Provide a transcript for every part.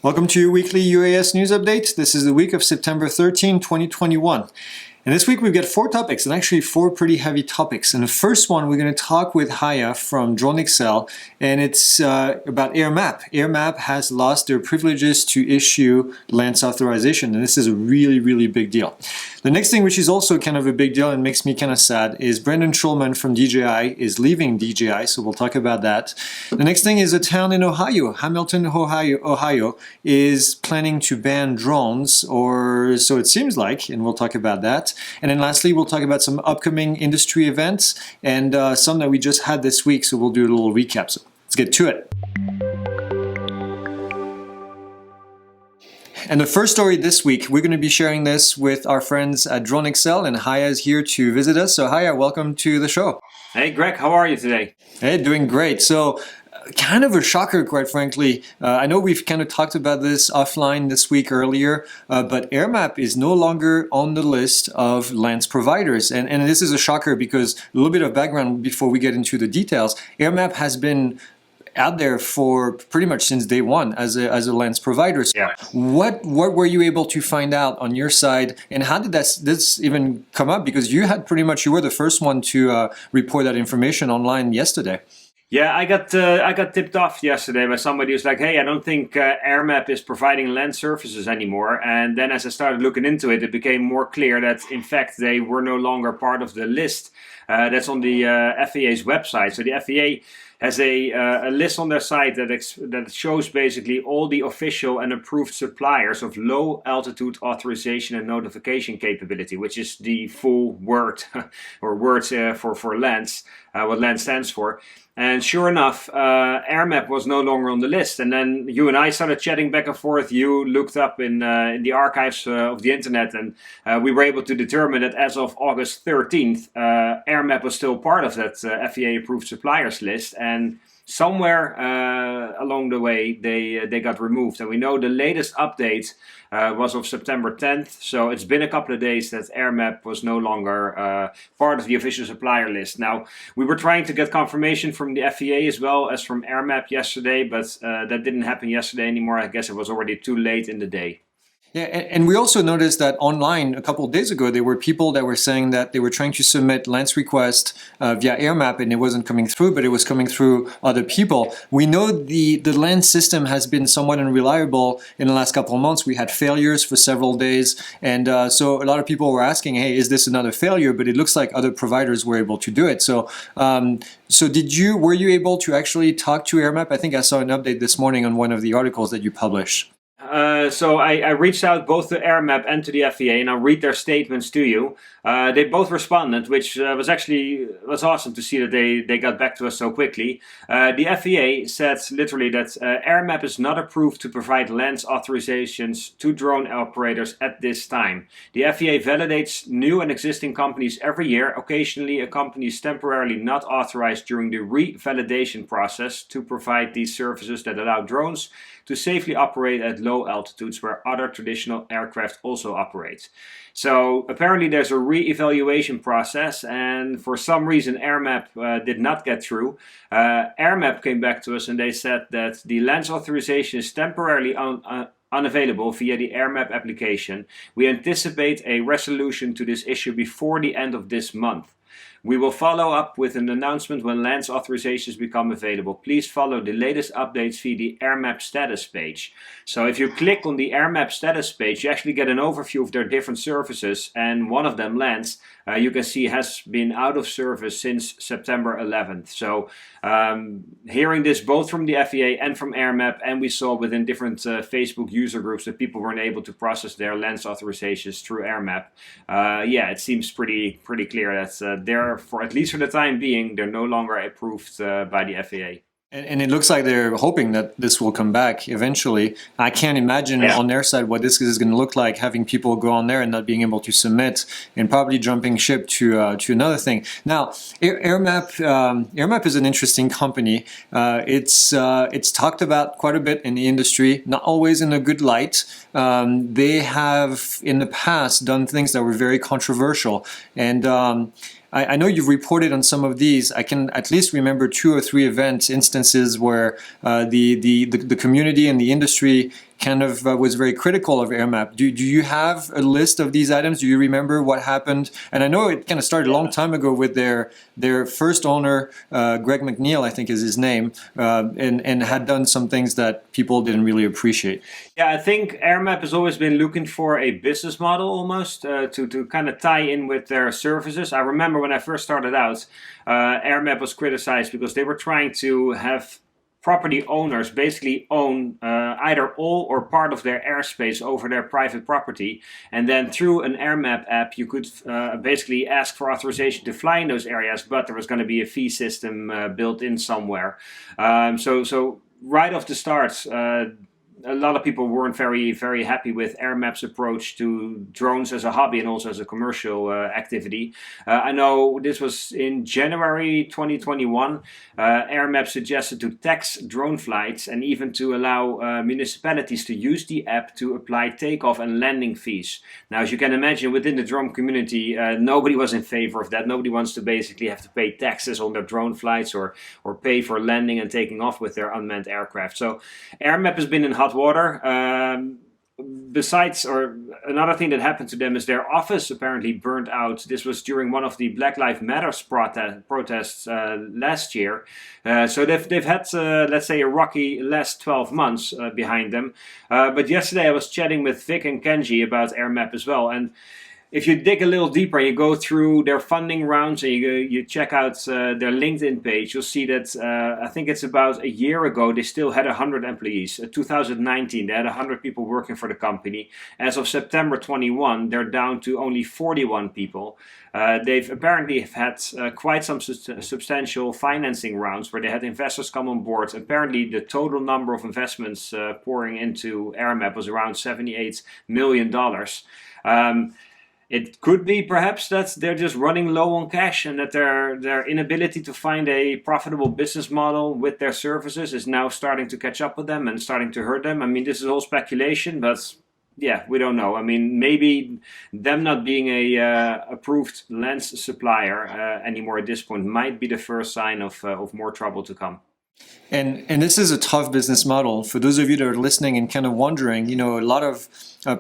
Welcome to your weekly UAS news update. This is the week of September 13, 2021. And this week we've got 4 topics, and actually 4 pretty heavy topics. And the first one, we're going to talk with Haya from DroneXL, and it's about Airmap. Airmap has lost their privileges to issue LAANC authorization, and this is a really, really big deal. The next thing, which is also kind of a big deal and makes me kind of sad, is Brendan Schulman from DJI is leaving DJI, so we'll talk about that. The next thing is a town in Ohio, Hamilton, Ohio, is planning to ban drones, or so it seems like, and we'll talk about that. And then lastly, we'll talk about some upcoming industry events and some that we just had this week, so we'll do a little recap. So let's get to it. And the first story this week, we're going to be sharing this with our friends at DroneXL, and Haya is here to visit us. So Haya, welcome to the show. Hey Greg, how are you today? Hey, doing great. So kind of a shocker, quite frankly. I know we've kind of talked about this offline this week earlier, but Airmap is no longer on the list of LAANC providers. And this is a shocker because a little bit of background before we get into the details. Airmap has been out there for pretty much since day one as a LAANC provider. So yeah. What were you able to find out on your side, and how did this even come up? Because you were the first one to report that information online yesterday. Yeah, I got tipped off yesterday by somebody who's like, hey, I don't think Airmap is providing LAANC services anymore. And then as I started looking into it, it became more clear that in fact they were no longer part of the list that's on the FAA's website. So the FAA has a list on their site that shows basically all the official and approved suppliers of low altitude authorization and notification capability, which is the full word or words for LAANC, what LAANC stands for. And sure enough, Airmap was no longer on the list. And then you and I started chatting back and forth. You looked up in the archives of the internet, and we were able to determine that as of August 13th, Airmap was still part of that FAA-approved suppliers list. And somewhere along the way, they got removed. And we know the latest update was of September 10th. So it's been a couple of days that Airmap was no longer part of the official supplier list. Now, we were trying to get confirmation from the FAA as well as from Airmap yesterday, but that didn't happen yesterday anymore. I guess it was already too late in the day. Yeah, and we also noticed that online a couple of days ago, there were people that were saying that they were trying to submit LAANC requests via Airmap, and it wasn't coming through, but it was coming through other people. We know the LAANC system has been somewhat unreliable in the last couple of months. We had failures for several days, and so a lot of people were asking, hey, is this another failure? But it looks like other providers were able to do it. So were you able to actually talk to Airmap? I think I saw an update this morning on one of the articles that you published. So I reached out both to Airmap and to the FAA, and I'll read their statements to you. They both responded, which was awesome to see that they got back to us so quickly. The FAA said literally that Airmap is not approved to provide LAANC authorizations to drone operators at this time. The FAA validates new and existing companies every year. Occasionally, a company is temporarily not authorized during the re-validation process to provide these services that allow drones to safely operate at low altitudes where other traditional aircraft also operate. So apparently there's a re-evaluation process, and for some reason Airmap did not get through. Airmap came back to us and they said that the LAANC authorization is temporarily unavailable via the Airmap application. We anticipate a resolution to this issue before the end of this month. We will follow up with an announcement when LAANC authorizations become available. Please follow the latest updates via the Airmap status page. So if you click on the Airmap status page, you actually get an overview of their different services, and one of them, LAANC, you can see has been out of service since September 11th. So hearing this both from the FAA and from Airmap, and we saw within different Facebook user groups that people weren't able to process their LAANC authorizations through Airmap. Yeah, it seems pretty clear that they're, for at least for the time being, they're no longer approved by the FAA. And it looks like they're hoping that this will come back eventually. I can't imagine on their side what this is going to look like, having people go on there and not being able to submit, and probably jumping ship to another thing. Now, Airmap is an interesting company. It's talked about quite a bit in the industry, not always in a good light. They have in the past done things that were very controversial, and I know you've reported on some of these. I can at least remember 2 or 3 instances where the community and the industry kind of was very critical of Airmap. Do you have a list of these items? Do you remember what happened? And I know it kind of started a long time ago with their first owner, Greg McNeil, I think is his name, and had done some things that people didn't really appreciate. Yeah, I think Airmap has always been looking for a business model almost to kind of tie in with their services. I remember when I first started out, Airmap was criticized because they were trying to have property owners basically own either all or part of their airspace over their private property, and then through an Airmap app you could basically ask for authorization to fly in those areas, but there was going to be a fee system built in somewhere. So right off the start, a lot of people weren't very happy with Airmap's approach to drones as a hobby and also as a commercial activity. I know this was in January 2021. Airmap suggested to tax drone flights and even to allow municipalities to use the app to apply takeoff and landing fees. Now, as you can imagine, within the drone community, nobody was in favor of that. Nobody wants to basically have to pay taxes on their drone flights or pay for landing and taking off with their unmanned aircraft. So Airmap has been in hot water. Besides, or another thing that happened to them is their office apparently burned out. This was during one of the Black Lives Matter protests last year. So they've had, let's say, a rocky last 12 months behind them. But yesterday I was chatting with Vic and Kenji about Airmap as well. And if you dig a little deeper, you go through their funding rounds and you check out their LinkedIn page, you'll see that I think it's about a year ago, they still had 100 employees. 2019, they had 100 people working for the company. As of September 21, they're down to only 41 people. They've apparently had quite some substantial financing rounds where they had investors come on board. Apparently, the total number of investments pouring into Airmap was around $78 million. It could be perhaps that they're just running low on cash and that their inability to find a profitable business model with their services is now starting to catch up with them and starting to hurt them. I mean, this is all speculation, but yeah, we don't know. I mean, maybe them not being a approved LAANC supplier anymore at this point might be the first sign of more trouble to come. And this is a tough business model. For those of you that are listening and kind of wondering, you know, a lot of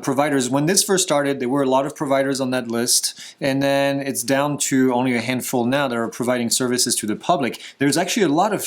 providers, when this first started, there were a lot of providers on that list, and then it's down to only a handful now that are providing services to the public. There's actually a lot of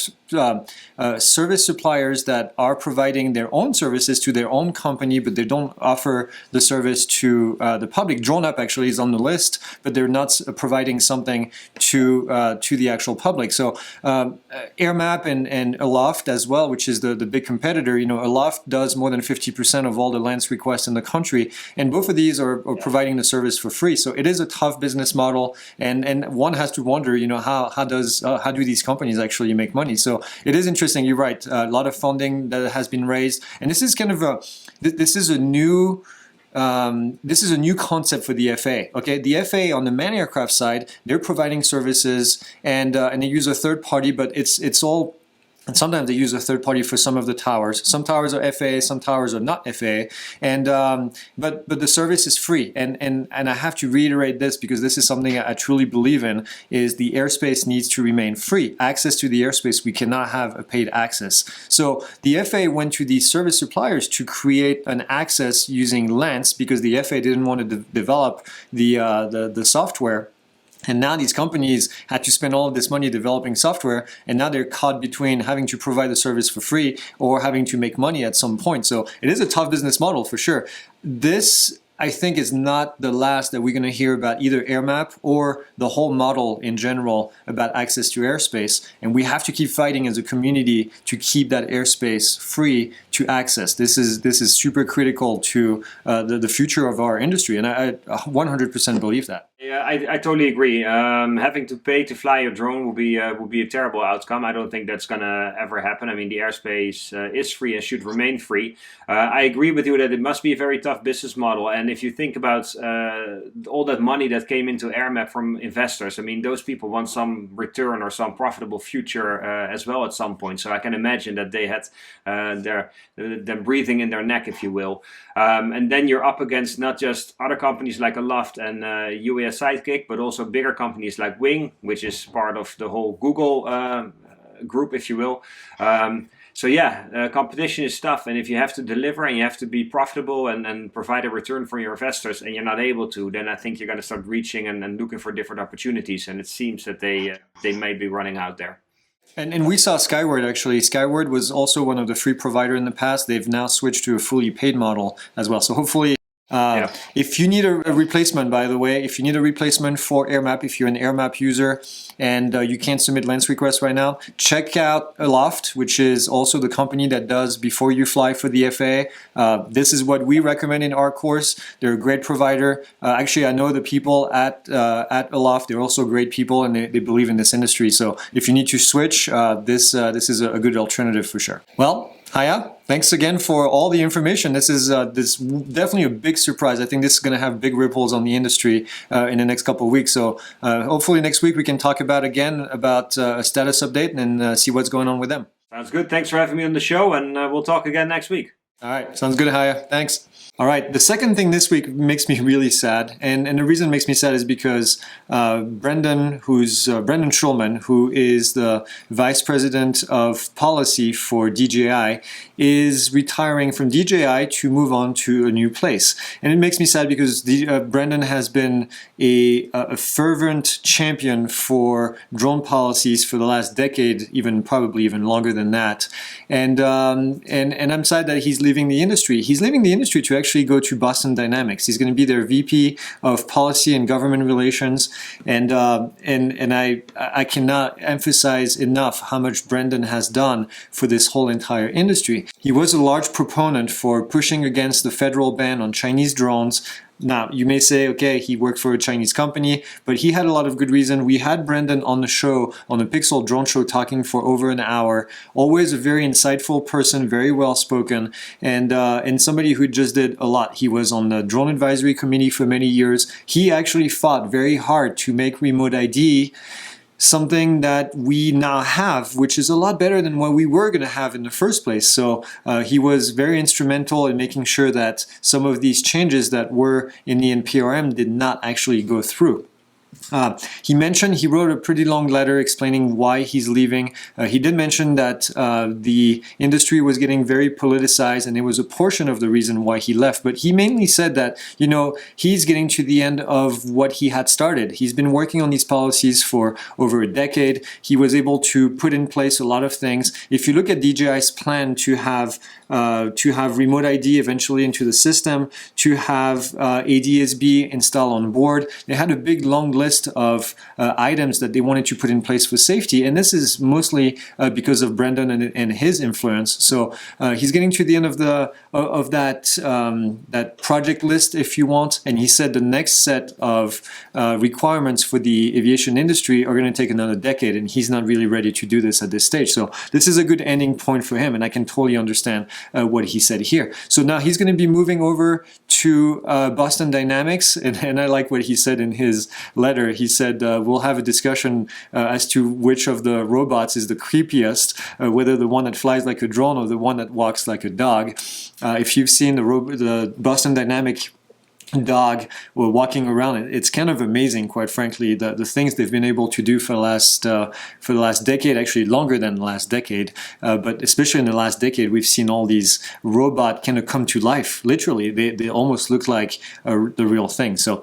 service suppliers that are providing their own services to their own company, but they don't offer the service to the public. DroneUp actually is on the list, but they're not providing something to the actual public. So Airmap and Aloft as well, which is the big competitor, you know, Aloft does more than 50% of all the LAANC requests in the country, and both of these are providing the service for free. So it is a tough business model, and one has to wonder, you know, how do these companies actually make money? So it is interesting. You're right. A lot of funding that has been raised, and this is kind of this is a new concept for the FAA. Okay, the FAA on the manned aircraft side, they're providing services, and they use a third party, but it's all. And sometimes they use a third party for some of the towers. Some towers are FAA, some towers are not FAA. And but the service is free. And I have to reiterate this because this is something I truly believe in, is the airspace needs to remain free. Access to the airspace, we cannot have a paid access. So the FAA went to these service suppliers to create an access using LAANC because the FAA didn't want to develop the software. And now these companies had to spend all of this money developing software, and now they're caught between having to provide the service for free or having to make money at some point. So it is a tough business model for sure. This, I think, is not the last that we're going to hear about either Airmap or the whole model in general about access to airspace. And we have to keep fighting as a community to keep that airspace free to access. This is super critical to the future of our industry, and I 100% believe that. Yeah, I totally agree. Having to pay to fly your drone will be a terrible outcome. I don't think that's gonna ever happen. I mean, the airspace is free and should remain free. I agree with you that it must be a very tough business model. And if you think about all that money that came into Airmap from investors, I mean, those people want some return or some profitable future as well at some point. So I can imagine that they had them breathing in their neck, if you will. And then you're up against not just other companies like Aloft and UAS Sidekick, but also bigger companies like Wing, which is part of the whole Google group, if you will. So yeah, competition is tough, and if you have to deliver and you have to be profitable and provide a return for your investors, and you're not able to, then I think you're going to start reaching and looking for different opportunities. And it seems that they may be running out there. And we saw Skyward actually. Skyward was also one of the free provider in the past. They've now switched to a fully paid model as well. So hopefully, if you need a replacement, by the way, if you need a replacement for Airmap, if you're an Airmap user and you can't submit LAANC requests right now, check out Aloft, which is also the company that does Before You Fly for the FAA. This is what we recommend in our course. They're a great provider. Actually, I know the people at Aloft. They're also great people, and they believe in this industry. So if you need to switch, this is a good alternative for sure. Well, Haya, thanks again for all the information. This is definitely a big surprise. I think this is going to have big ripples on the industry in the next couple of weeks. So hopefully next week we can talk about a status update and see what's going on with them. Sounds good. Thanks for having me on the show, and we'll talk again next week. All right, sounds good, Haya. Thanks. All right, the second thing this week makes me really sad, and the reason it makes me sad is because Brendan Schulman, who is the Vice President of Policy for DJI, is retiring from DJI to move on to a new place. And it makes me sad because Brendan has been a fervent champion for drone policies for the last decade, probably even longer than that. And I'm sad that he's leaving the industry. He's leaving the industry to actually go to Boston Dynamics. He's going to be their VP of Policy and Government Relations, and I cannot emphasize enough how much Brendan has done for this whole entire industry. He was a large proponent for pushing against the federal ban on Chinese drones. Now, you may say, okay, he worked for a Chinese company, but he had a lot of good reason. We had Brendan on the show, on the Pixel Drone Show, talking for over an hour. Always a very insightful person, very well spoken, and somebody who just did a lot. He was on the Drone Advisory Committee for many years. He actually fought very hard to make remote ID something that we now have, which is a lot better than what we were going to have in the first place. So he was very instrumental in making sure that some of these changes that were in the NPRM did not actually go through. He wrote a pretty long letter explaining why he's leaving. He did mention that the industry was getting very politicized, and it was a portion of the reason why he left. But he mainly said that, he's getting to the end of what he had started. He's been working on these policies for over a decade. He was able to put in place a lot of things. If you look at DJI's plan to have remote ID eventually into the system, to have ADSB installed on board, they had a big long list of items that they wanted to put in place for safety, and this is mostly because of Brendan and his influence. So he's getting to the end of that project list, if you want, and he said the next set of requirements for the aviation industry are going to take another decade, and he's not really ready to do this at this stage. So this is a good ending point for him, and I can totally understand what he said here. So now he's going to be moving over to Boston Dynamics, and I like what he said in his letter. He said, we'll have a discussion as to which of the robots is the creepiest, whether the one that flies like a drone or the one that walks like a dog. If you've seen the Boston Dynamic dog walking around, it's kind of amazing, quite frankly, the things they've been able to do for the last decade, actually longer than the last decade, but especially in the last decade, we've seen all these robots kind of come to life. Literally, they almost look like the real thing. So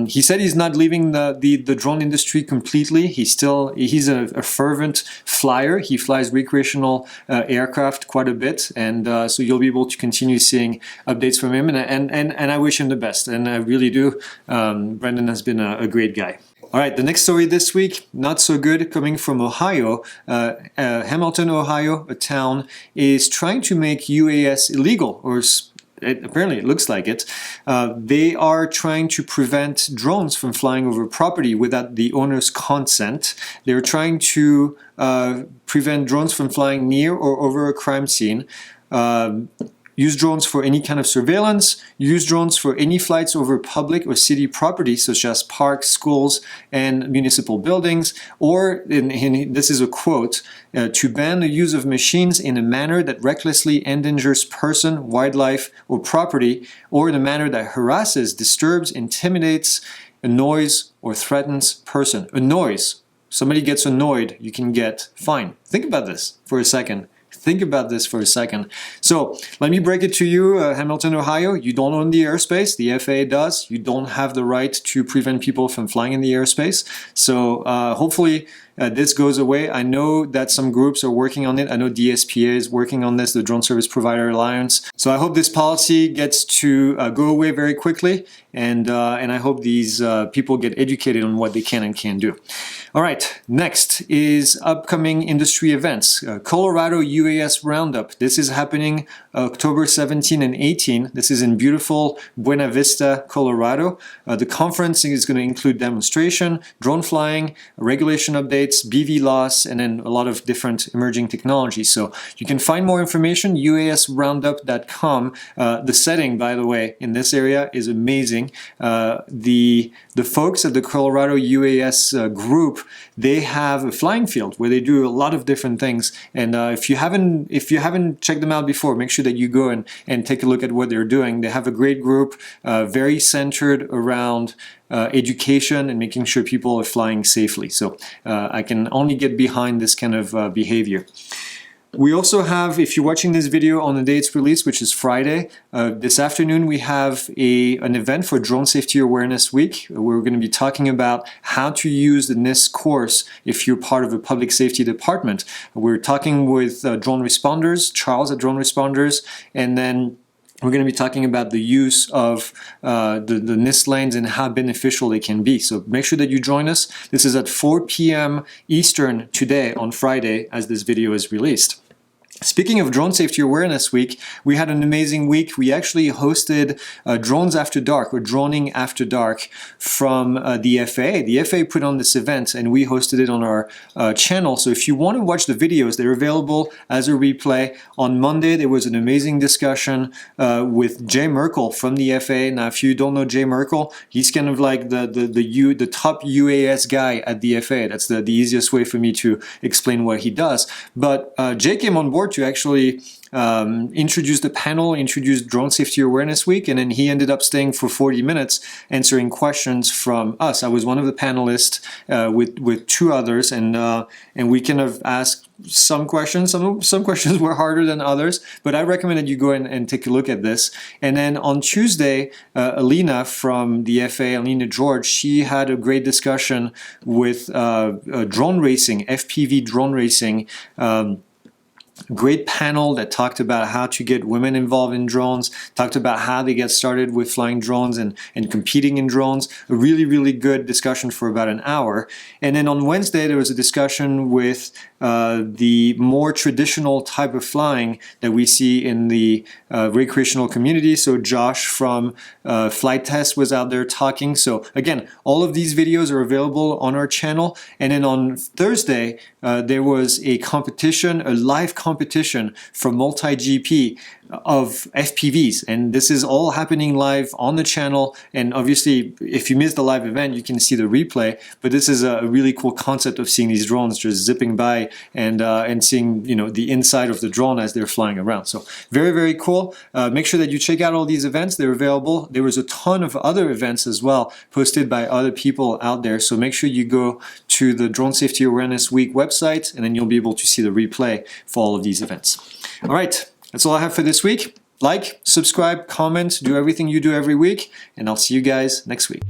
he said he's not leaving the drone industry completely. He's a fervent flyer. He flies recreational aircraft quite a bit, and so you'll be able to continue seeing updates from him, and I wish him the best. And I really do. Brendan has been a great guy. All right, the next story this week, not so good, coming from Ohio. Hamilton, Ohio, a town, is trying to make UAS illegal, or apparently it looks like it. They are trying to prevent drones from flying over property without the owner's consent. They're trying to prevent drones from flying near or over a crime scene. Use drones for any kind of surveillance, use drones for any flights over public or city property, such as parks, schools, and municipal buildings, or, this is a quote, to ban the use of machines in a manner that recklessly endangers person, wildlife, or property, or in a manner that harasses, disturbs, intimidates, annoys, or threatens person. Annoys. Somebody gets annoyed, you can get fined. Think about this for a second. Think about this for a second. So let me break it to you, Hamilton, Ohio. You don't own the airspace. The FAA does. You don't have the right to prevent people from flying in the airspace. So hopefully this goes away. I know that some groups are working on it. I know DSPA is working on this, the Drone Service Provider Alliance. So I hope this policy gets to go away very quickly, and I hope these people get educated on what they can and can't do. All right, next is upcoming industry events. Colorado UAS Roundup. This is happening October 17 and 18. This is in beautiful Buena Vista, Colorado. The conference is going to include demonstration, drone flying, regulation updates, BV loss, and then a lot of different emerging technologies. So you can find more information, uasroundup.com. The setting, by the way, in this area is amazing. The folks at the Colorado UAS group, they have a flying field where they do a lot of different things. And if you haven't checked them out before, make sure that you go and take a look at what they're doing. They have a great group, very centered around education and making sure people are flying safely. So I can only get behind this kind of behavior. We also have, if you're watching this video on the day it's released, which is Friday, this afternoon we have an event for Drone Safety Awareness Week. We're going to be talking about how to use the NIST course if you're part of a public safety department. We're talking with drone responders, Charles at Drone Responders, and then we're going to be talking about the use of the NIST lanes and how beneficial they can be. So make sure that you join us. This is at 4 p.m. Eastern today on Friday as this video is released. Speaking of Drone Safety Awareness Week, we had an amazing week. We actually hosted Drones After Dark, or Droning After Dark, from the FAA. The FAA put on this event and we hosted it on our channel. So if you want to watch the videos, they're available as a replay. On Monday, there was an amazing discussion with Jay Merkel from the FAA. Now, if you don't know Jay Merkel, he's kind of like the top UAS guy at the FAA. That's the easiest way for me to explain what he does. But Jay came on board to actually introduce the panel, introduce Drone Safety Awareness Week, and then he ended up staying for 40 minutes answering questions from us. I was one of the panelists with two others, and we kind of asked some questions. Some questions were harder than others, but I recommend that you go and take a look at this. And then on Tuesday, Alina from the FAA, Alina George, she had a great discussion with drone racing, FPV drone racing. Great panel that talked about how to get women involved in drones, talked about how they get started with flying drones and competing in drones. A really, really good discussion for about an hour. And then on Wednesday, there was a discussion with the more traditional type of flying that we see in the recreational community. So Josh from Flight Test was out there talking. So again, all of these videos are available on our channel. And then on Thursday, there was a competition, a live competition from Multi-GP of FPVs, and this is all happening live on the channel. And obviously, if you missed the live event, you can see the replay. But this is a really cool concept of seeing these drones just zipping by and seeing the inside of the drone as they're flying around. So very, very cool. Make sure that you check out all these events. They're available. There was a ton of other events as well posted by other people out there. So make sure you go to the Drone Safety Awareness Week website, and then you'll be able to see the replay for all of these events. All right. That's all I have for this week. Like, subscribe, comment, do everything you do every week, and I'll see you guys next week.